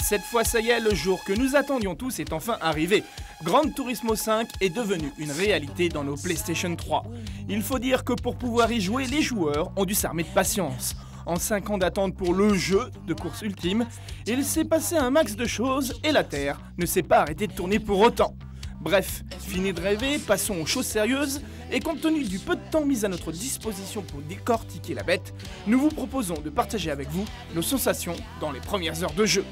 Cette fois, ça y est, le jour que nous attendions tous est enfin arrivé. Gran Turismo 5 est devenu une réalité dans nos PlayStation 3. Il faut dire que pour pouvoir y jouer, les joueurs ont dû s'armer de patience. En 5 ans d'attente pour le jeu de course ultime, il s'est passé un max de choses et la Terre ne s'est pas arrêtée de tourner pour autant. Bref, fini de rêver, passons aux choses sérieuses, et compte tenu du peu de temps mis à notre disposition pour décortiquer la bête, nous vous proposons de partager avec vous nos sensations dans les premières heures de jeu.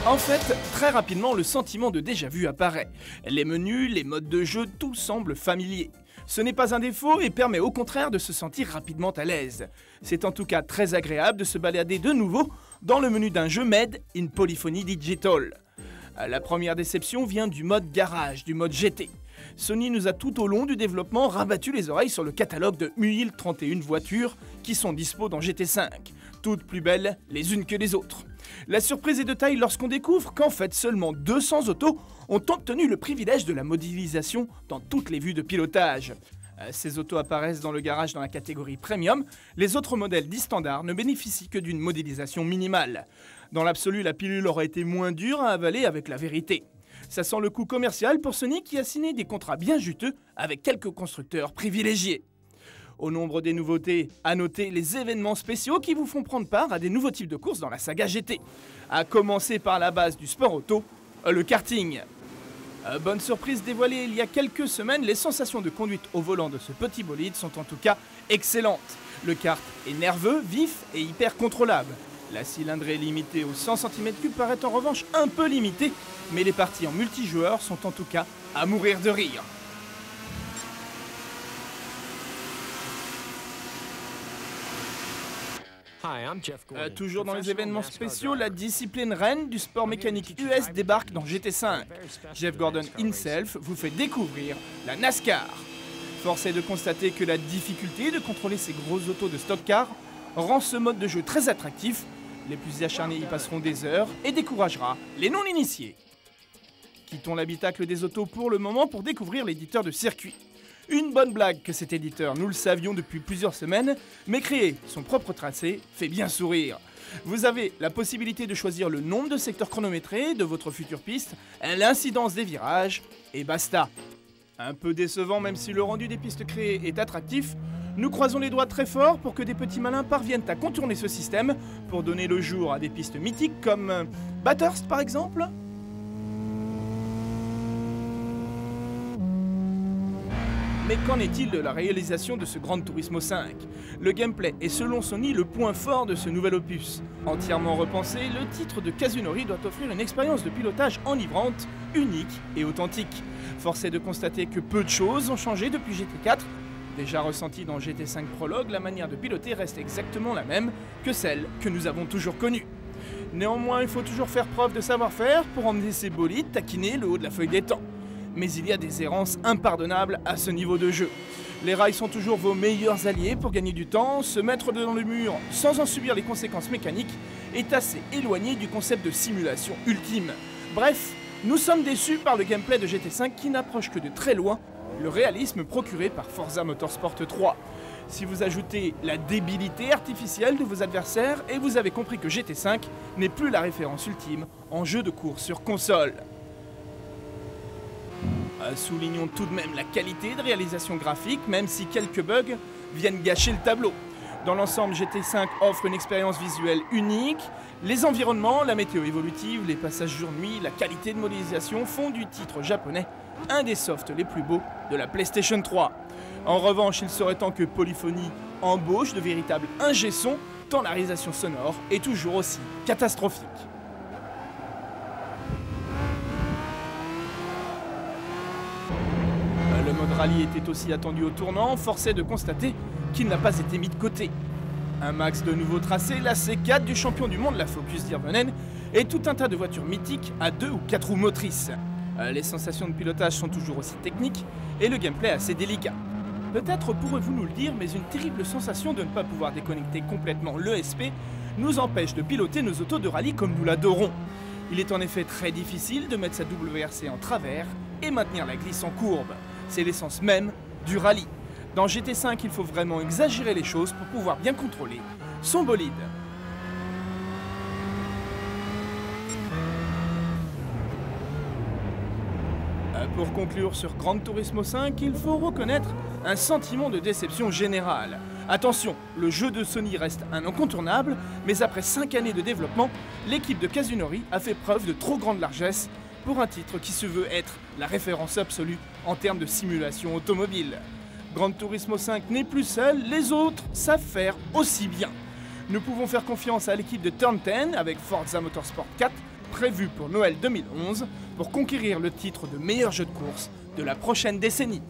En fait, très rapidement, le sentiment de déjà-vu apparaît. Les menus, les modes de jeu, tout semble familier. Ce n'est pas un défaut et permet au contraire de se sentir rapidement à l'aise. C'est en tout cas très agréable de se balader de nouveau dans le menu d'un jeu made in Polyphony Digital. La première déception vient du mode garage, du mode GT. Sony nous a tout au long du développement rabattu les oreilles sur le catalogue de 1031 voitures qui sont dispo dans GT5, toutes plus belles les unes que les autres. La surprise est de taille lorsqu'on découvre qu'en fait seulement 200 autos ont obtenu le privilège de la modélisation dans toutes les vues de pilotage. Ces autos apparaissent dans le garage dans la catégorie Premium, les autres modèles dits standards ne bénéficient que d'une modélisation minimale. Dans l'absolu, la pilule aurait été moins dure à avaler avec la vérité. Ça sent le coup commercial pour Sony qui a signé des contrats bien juteux avec quelques constructeurs privilégiés. Au nombre des nouveautés, à noter les événements spéciaux qui vous font prendre part à des nouveaux types de courses dans la saga GT. À commencer par la base du sport auto, le karting. Bonne surprise dévoilée il y a quelques semaines, les sensations de conduite au volant de ce petit bolide sont en tout cas excellentes. Le kart est nerveux, vif et hyper contrôlable. La cylindrée limitée aux 100 cm3 paraît en revanche un peu limitée, mais les parties en multijoueur sont en tout cas à mourir de rire. Toujours dans les événements spéciaux, la discipline reine du sport mécanique US débarque dans GT5. Jeff Gordon himself vous fait découvrir la NASCAR. Force est de constater que la difficulté de contrôler ces grosses autos de stock car rend ce mode de jeu très attractif. Les plus acharnés y passeront des heures et découragera les non-initiés. Quittons l'habitacle des autos pour le moment pour découvrir l'éditeur de circuit. Une bonne blague que cet éditeur, nous le savions depuis plusieurs semaines, mais créer son propre tracé fait bien sourire. Vous avez la possibilité de choisir le nombre de secteurs chronométrés de votre future piste, l'incidence des virages, et basta. Un peu décevant même si le rendu des pistes créées est attractif, nous croisons les doigts très fort pour que des petits malins parviennent à contourner ce système pour donner le jour à des pistes mythiques comme Bathurst par exemple. Mais qu'en est-il de la réalisation de ce Gran Turismo 5 ? Le gameplay est selon Sony le point fort de ce nouvel opus. Entièrement repensé, le titre de Kazunori doit offrir une expérience de pilotage enivrante, unique et authentique. Force est de constater que peu de choses ont changé depuis GT4. Déjà ressenti dans GT5 Prologue, la manière de piloter reste exactement la même que celle que nous avons toujours connue. Néanmoins, il faut toujours faire preuve de savoir-faire pour emmener ces bolides taquiner le haut de la feuille des temps. Mais il y a des errances impardonnables à ce niveau de jeu. Les rails sont toujours vos meilleurs alliés pour gagner du temps, se mettre dans le mur sans en subir les conséquences mécaniques est assez éloigné du concept de simulation ultime. Bref, nous sommes déçus par le gameplay de GT5 qui n'approche que de très loin le réalisme procuré par Forza Motorsport 3. Si vous ajoutez la débilité artificielle de vos adversaires, et vous avez compris que GT5 n'est plus la référence ultime en jeu de course sur console. Soulignons tout de même la qualité de réalisation graphique, même si quelques bugs viennent gâcher le tableau. Dans l'ensemble, GT5 offre une expérience visuelle unique. Les environnements, la météo évolutive, les passages jour-nuit, la qualité de modélisation font du titre japonais un des softs les plus beaux de la PlayStation 3. En revanche, il serait temps que Polyphony embauche de véritables ingé-sons, tant la réalisation sonore est toujours aussi catastrophique. Le mode rallye était aussi attendu au tournant, force est de constater qu'il n'a pas été mis de côté. Un max de nouveaux tracés, la C4 du champion du monde, la Focus d'Irvonen, et tout un tas de voitures mythiques à 2 ou 4 roues motrices. Les sensations de pilotage sont toujours aussi techniques et le gameplay assez délicat. Peut-être pourrez-vous nous le dire, mais une terrible sensation de ne pas pouvoir déconnecter complètement l'ESP nous empêche de piloter nos autos de rallye comme nous l'adorons. Il est en effet très difficile de mettre sa WRC en travers et maintenir la glisse en courbe. c'est l'essence même du rallye. Dans GT5, il faut vraiment exagérer les choses pour pouvoir bien contrôler son bolide. Pour conclure sur Gran Turismo 5, il faut reconnaître un sentiment de déception générale. Attention, le jeu de Sony reste un incontournable, mais après 5 années de développement, l'équipe de Kazunori a fait preuve de trop grande largesse pour un titre qui se veut être la référence absolue en termes de simulation automobile. Gran Turismo 5 n'est plus seul, les autres savent faire aussi bien. Nous pouvons faire confiance à l'équipe de Turn 10 avec Forza Motorsport 4, prévu pour Noël 2011, pour conquérir le titre de meilleur jeu de course de la prochaine décennie.